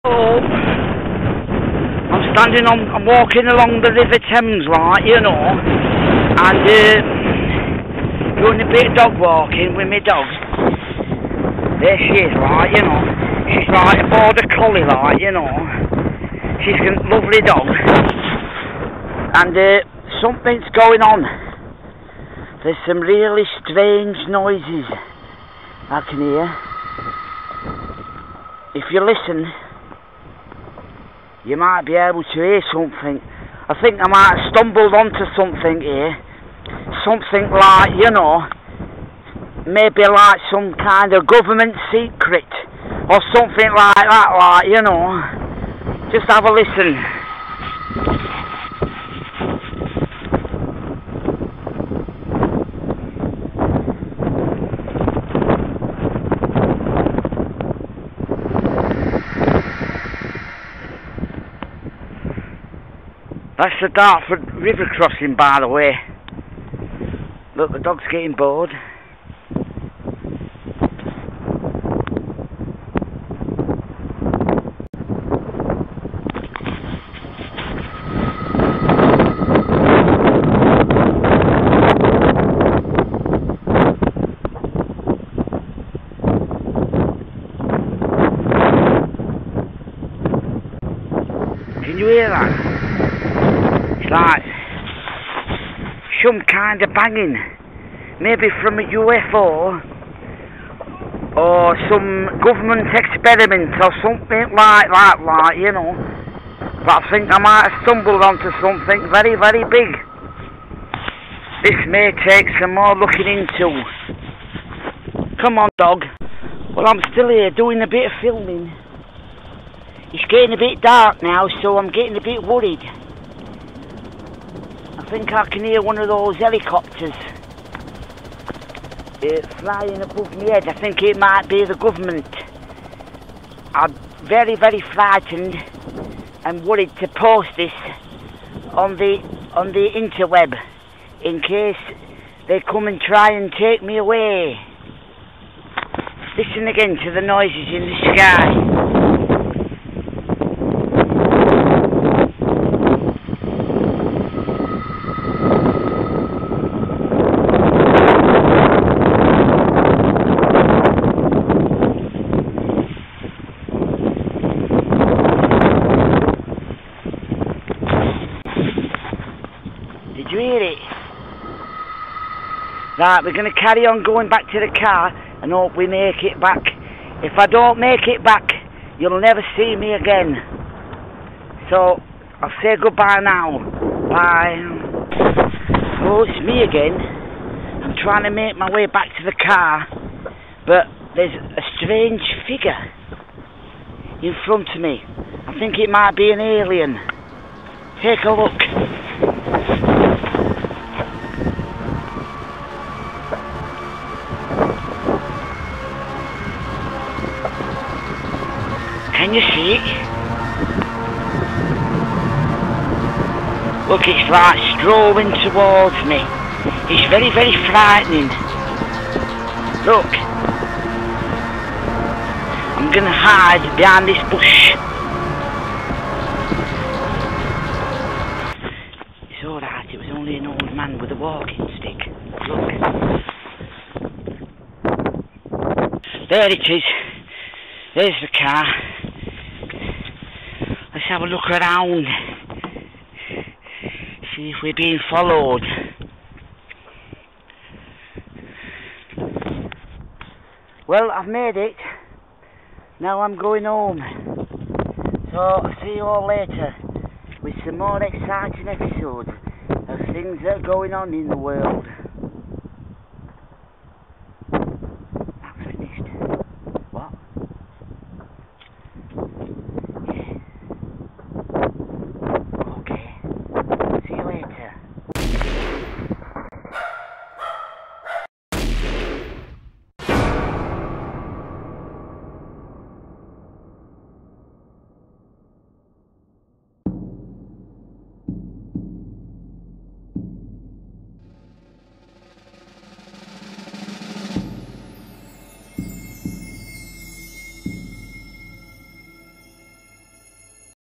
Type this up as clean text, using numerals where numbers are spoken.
Oh, I'm walking along the River Thames, like, you know, and doing a bit of dog walking with my dog. There she is, like, you know. She's like a border collie, like, you know. She's a lovely dog. And something's going on. There's some really strange noises I can hear. If you listen, you might be able to hear something. I think I might have stumbled onto something here. Something like, you know, maybe like some kind of government secret or something like that, like, you know. Just have a listen. That's the Dartford River crossing, by the way. Look, the dog's getting bored. Can you hear that? It's like some kind of banging, maybe from a UFO or some government experiment or something like that, like, you know. But I think I might have stumbled onto something very, very big. This may take some more looking into. Come on, dog. Well, I'm still here doing a bit of filming. It's getting a bit dark now, so I'm getting a bit worried. I think I can hear one of those helicopters flying above my head. I think it might be the government. I'm very, very frightened and worried to post this on the interweb in case they come and try and take me away. Listen again to the noises in the sky. Did you hear it? Right, we're going to carry on going back to the car and hope we make it back. If I don't make it back, you'll never see me again. So, I'll say goodbye now. Bye. Oh, it's me again. I'm trying to make my way back to the car, but there's a strange figure in front of me. I think it might be an alien. Take a look. Can you see it? Look, it's like strolling towards me. It's very, very frightening. Look. I'm gonna hide behind this bush. It's alright, it was only an old man with a walking stick. Look. There it is. There's the car. Let's have a look around. See if we're being followed. Well, I've made it. Now I'm going home. So I'll see you all later with some more exciting episodes of things that are going on in the world.